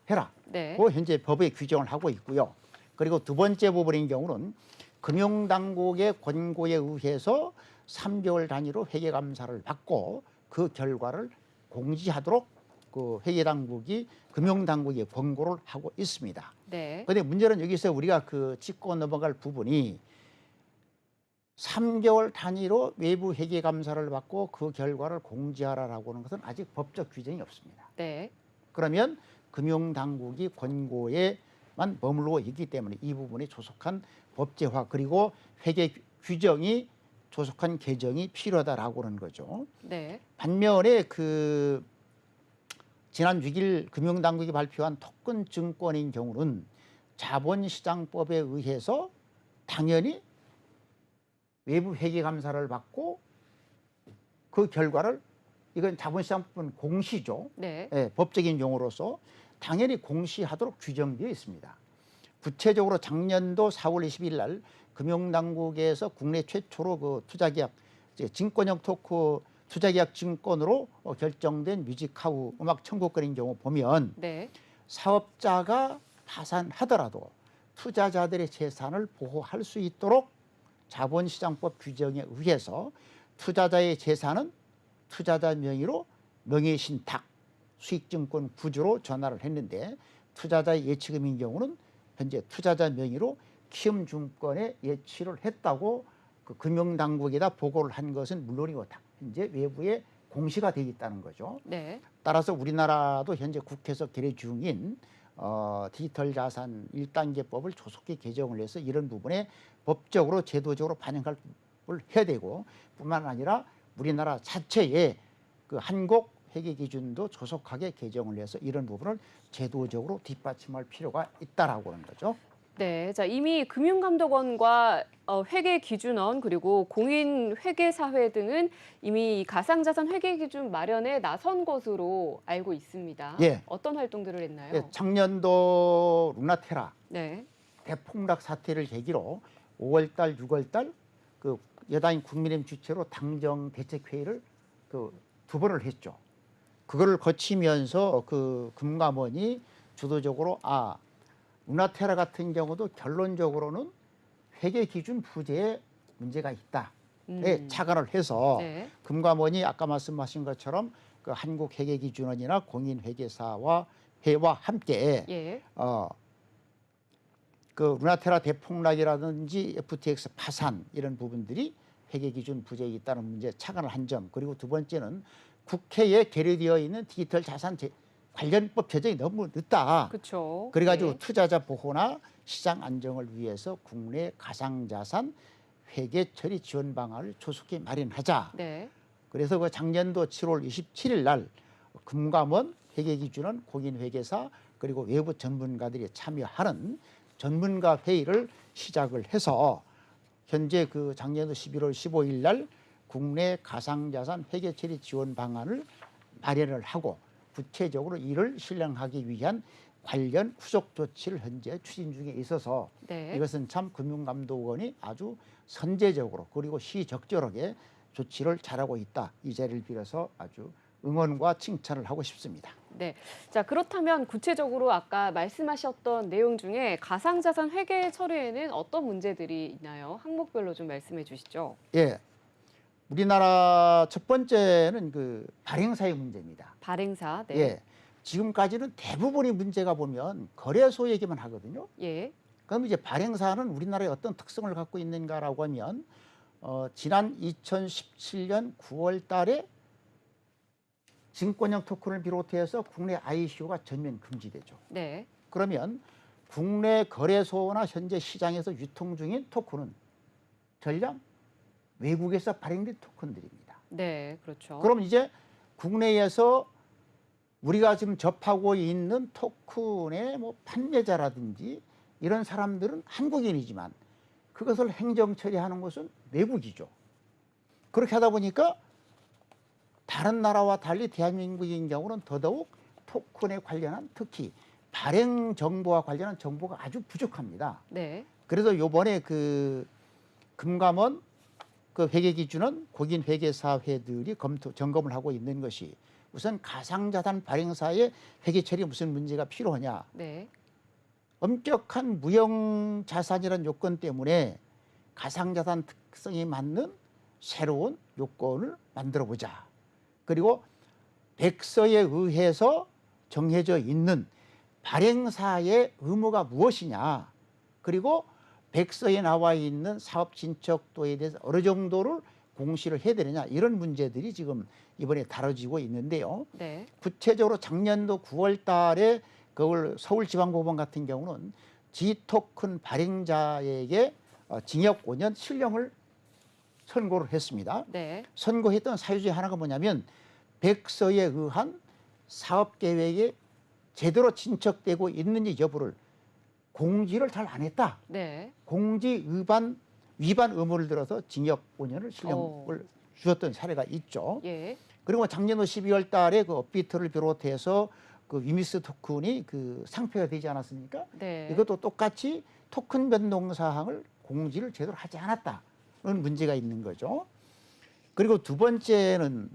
해라. 네. 그 현재 법에 규정을 하고 있고요. 그리고 두 번째 부분인 경우는 금융당국의 권고에 의해서 3개월 단위로 회계감사를 받고 그 결과를 공지하도록 그 회계당국이 금융당국에 권고를 하고 있습니다. 네. 그런데 문제는 여기서 우리가 그 짚고 넘어갈 부분이 3개월 단위로 외부 회계 감사를 받고 그 결과를 공지하라라고 하는 것은 아직 법적 규정이 없습니다. 네. 그러면 금융당국이 권고에만 머물러 있기 때문에 이 부분이 조속한 법제화 그리고 회계 규정이 조속한 개정이 필요하다라고 하는 거죠. 네. 반면에 그 지난 6일 금융당국이 발표한 토큰 증권인 경우는 자본시장법에 의해서 당연히 외부 회계 감사를 받고 그 결과를 이건 자본시장법은 공시죠. 네. 예, 법적인 용어로서 당연히 공시하도록 규정되어 있습니다. 구체적으로 작년도 4월 20일 날 금융당국에서 국내 최초로 그 투자계약 증권형 토크 투자계약 증권으로 결정된 뮤직하우 음악 청구권인 경우 보면 네. 사업자가 파산하더라도 투자자들의 재산을 보호할 수 있도록 자본시장법 규정에 의해서 투자자의 재산은 투자자 명의로 명예신탁, 수익증권 구조로 전환을 했는데 투자자의 예치금인 경우는 현재 투자자 명의로 키움증권에 예치를 했다고 그 금융당국에다 보고를 한 것은 물론이고 현재 외부에 공시가 되어 있다는 거죠. 네. 따라서 우리나라도 현재 국회에서 결의 중인 디지털 자산 1단계법을 조속히 개정을 해서 이런 부분에 법적으로 제도적으로 반영을 해야 되고 뿐만 아니라 우리나라 자체의 그 한국 회계 기준도 조속하게 개정을 해서 이런 부분을 제도적으로 뒷받침할 필요가 있다라고 하는 거죠. 네, 자 이미 금융감독원과 회계기준원 그리고 공인회계사회 등은 이미 이 가상자산 회계기준 마련에 나선 것으로 알고 있습니다. 예. 어떤 활동들을 했나요? 예, 작년도 루나테라 네, 대폭락 사태를 계기로 5월달, 6월달 그 여당인 국민의힘 주최로 당정 대책회의를 그 2번을 했죠. 그거를 거치면서 그 금감원이 주도적으로 루나테라 같은 경우도 결론적으로는 회계 기준 부재에 문제가 있다에 착안을 해서 네. 금감원이 아까 말씀하신 것처럼 그 한국 회계 기준원이나 공인회계사와 회와 함께 예. 그 루나테라 대폭락이라든지 FTX 파산 이런 부분들이 회계 기준 부재에 있다는 문제에 착안을 한 점, 그리고 두 번째는 국회에 계류되어 있는 디지털 자산 관련법 제정이 너무 늦다. 그렇죠. 그래가지고 네. 투자자 보호나 시장 안정을 위해서 국내 가상자산 회계 처리 지원 방안을 조속히 마련하자. 네. 그래서 그 작년도 7월 27일 날 금감원, 회계기준원, 공인회계사 그리고 외부 전문가들이 참여하는 전문가 회의를 시작을 해서 현재 그 작년도 11월 15일 날 국내 가상자산 회계 처리 지원 방안을 마련을 하고 구체적으로 이를 실행하기 위한 관련 후속 조치를 현재 추진 중에 있어서 네. 이것은 참 금융감독원이 아주 선제적으로 그리고 시적절하게 조치를 잘하고 있다. 이 자리를 빌어서 아주 응원과 칭찬을 하고 싶습니다. 네. 자, 그렇다면 구체적으로 아까 말씀하셨던 내용 중에 가상자산 회계 처리에는 어떤 문제들이 있나요? 항목별로 좀 말씀해 주시죠. 예, 우리나라 첫 번째는 그 발행사의 문제입니다. 발행사. 네. 예, 지금까지는 대부분의 문제가 보면 거래소 얘기만 하거든요. 예. 그럼 이제 발행사는 우리나라의 어떤 특성을 갖고 있는가라고 하면 지난 2017년 9월 달에 증권형 토큰을 비롯해서 국내 ICO가 전면 금지되죠. 네. 그러면 국내 거래소나 현재 시장에서 유통 중인 토큰은 전량 외국에서 발행된 토큰들입니다. 네, 그렇죠. 그럼 이제 국내에서 우리가 지금 접하고 있는 토큰의 뭐 판매자라든지 이런 사람들은 한국인이지만 그것을 행정 처리하는 것은 외국이죠. 그렇게 하다 보니까 다른 나라와 달리 대한민국인 경우는 더더욱 토큰에 관련한 특히 발행 정보와 관련한 정보가 아주 부족합니다. 네. 그래서 요번에 그 금감원 그 회계기준원 공인회계사회들이 점검을 하고 있는 것이 우선 가상자산 발행사의 회계 처리에 무슨 문제가 필요하냐. 네. 엄격한 무형자산이라는 요건 때문에 가상자산 특성에 맞는 새로운 요건을 만들어 보자. 그리고 백서에 의해서 정해져 있는 발행사의 의무가 무엇이냐. 그리고 백서에 나와 있는 사업 진척도에 대해서 어느 정도를 공시를 해야 되느냐. 이런 문제들이 지금 이번에 다뤄지고 있는데요. 네. 구체적으로 작년도 9월 달에 그걸 서울지방법원 같은 경우는 G토큰 발행자에게 징역 5년 실형을 선고를 했습니다. 네. 선고했던 사유 중에 하나가 뭐냐면 백서에 의한 사업계획에 제대로 진척되고 있는지 여부를 공지를 잘 안 했다. 네. 공지 위반 의무를 들어서 징역 5년을 실형을 주었던 사례가 있죠. 예. 그리고 작년도 12월 달에 그 업비트를 비롯해서 그 위미스 토큰이 그 상표가 되지 않았습니까? 네. 이것도 똑같이 토큰 변동 사항을 공지를 제대로 하지 않았다는 문제가 있는 거죠. 그리고 첫 번째는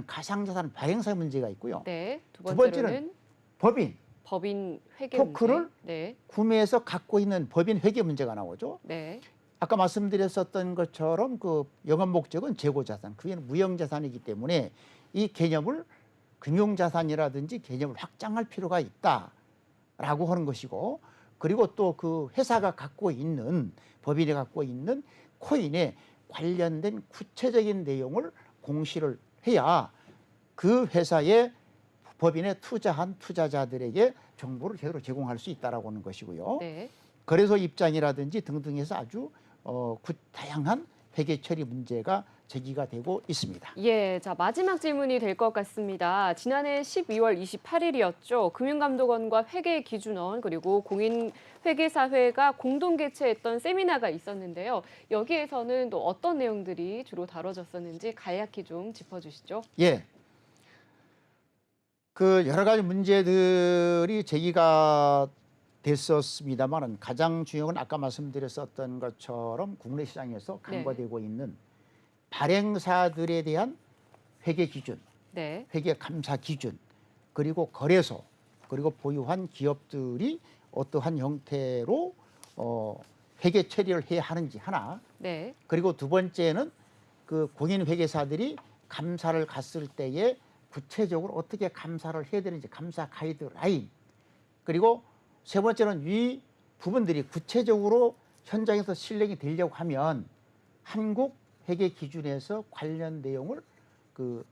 가상자산 발행사 문제가 있고요. 네. 두 두 번째로는 법인 법인 회계 토큰을 문제. 네. 구매해서 갖고 있는 법인 회계 문제가 나오죠. 네. 아까 말씀드렸었던 것처럼 그 영업 목적은 재고자산, 그게 무형자산이기 때문에 이 개념을 금융자산이라든지 개념을 확장할 필요가 있다라고 하는 것이고, 그리고 또 그 회사가 갖고 있는, 법인이 갖고 있는 코인에 관련된 구체적인 내용을 공시를 해야 그 회사의 법인에 투자한 투자자들에게 정보를 제대로 제공할 수 있다라고 하는 것이고요. 네. 거래소 입장이라든지 등등해서 아주 다양한 회계 처리 문제가 제기가 되고 있습니다. 예, 자 마지막 질문이 될 것 같습니다. 지난해 12월 28일이었죠. 금융감독원과 회계기준원 그리고 공인회계사회가 공동 개최했던 세미나가 있었는데요. 여기에서는 또 어떤 내용들이 주로 다뤄졌었는지 간략히 좀 짚어주시죠. 예, 그 여러 가지 문제들이 제기가 됐었습니다만은 가장 중요한 건 아까 말씀드렸었던 것처럼 국내 시장에서 간과되고 있는 발행사들에 대한 회계 기준, 네. 회계 감사 기준, 그리고 거래소, 그리고 보유한 기업들이 어떠한 형태로 회계 처리를 해야 하는지 하나, 네. 그리고 두 번째는 그 공인 회계사들이 감사를 갔을 때에 구체적으로 어떻게 감사를 해야 되는지 감사 가이드라인, 그리고 세 번째는 이 부분들이 구체적으로 현장에서 실행이 되려고 하면 한국 회계 기준에서 관련 내용을 그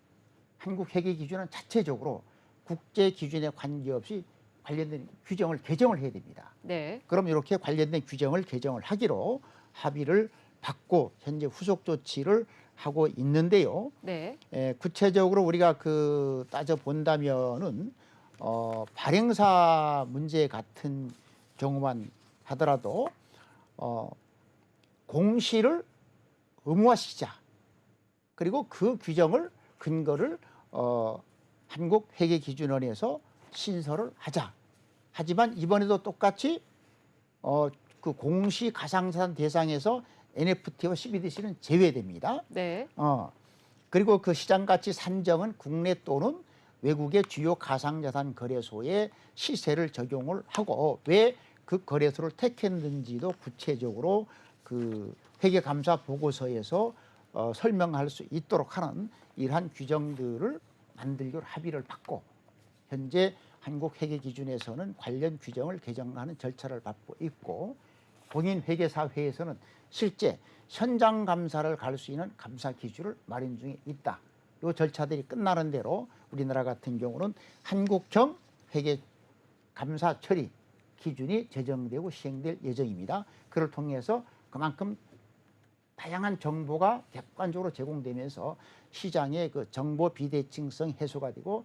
한국 회계 기준은 자체적으로 국제 기준에 관계없이 관련된 규정을 개정을 해야 됩니다. 네. 그럼 이렇게 관련된 규정을 개정을 하기로 합의를 받고 현재 후속 조치를 하고 있는데요. 네. 구체적으로 우리가 그 따져 본다면은 발행사 문제 같은 경우만 하더라도 공시를 의무화시키자. 그리고 그 규정을 근거를 한국회계기준원에서 신설을 하자. 하지만 이번에도 똑같이 그 공시 가상자산 대상에서 NFT와 CBDC는 제외됩니다. 네. 그리고 그 시장가치 산정은 국내 또는 외국의 주요 가상자산 거래소의 시세를 적용을 하고 왜 그 거래소를 택했는지도 구체적으로 그 회계감사 보고서에서 설명할 수 있도록 하는 이러한 규정들을 만들기로 합의를 받고 현재 한국회계기준에서는 관련 규정을 개정하는 절차를 밟고 있고 공인회계사회에서는 실제 현장 감사를 갈 수 있는 감사 기준을 마련 중에 있다. 이 절차들이 끝나는 대로 우리나라 같은 경우는 한국형 회계 감사 처리 기준이 제정되고 시행될 예정입니다. 그를 통해서 그만큼 다양한 정보가 객관적으로 제공되면서 시장의 그 정보 비대칭성 해소가 되고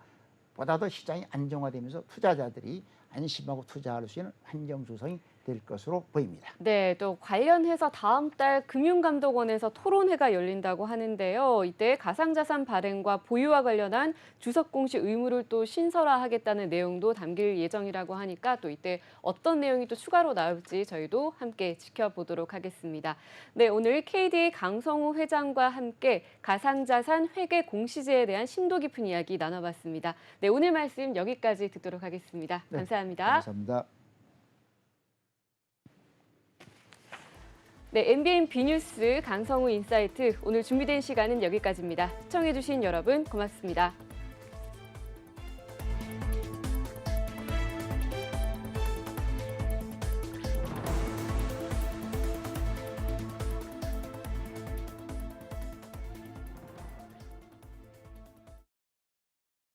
보다 더 시장이 안정화되면서 투자자들이 안심하고 투자할 수 있는 환경 조성이 될 것으로 보입니다. 네, 또 관련해서 다음 달 금융감독원에서 토론회가 열린다고 하는데요. 이때 가상자산 발행과 보유와 관련한 주석 공시 의무를 또 신설화하겠다는 내용도 담길 예정이라고 하니까 또 이때 어떤 내용이 또 추가로 나올지 저희도 함께 지켜보도록 하겠습니다. 네, 오늘 KDA 강성우 회장과 함께 가상자산 회계 공시제에 대한 심도 깊은 이야기 나눠봤습니다. 네, 오늘 말씀 여기까지 듣도록 하겠습니다. 네, 감사합니다. 감사합니다. 네, MBN B뉴스 강성우 인사이트 오늘 준비된 시간은 여기까지입니다. 시청해주신 여러분 고맙습니다.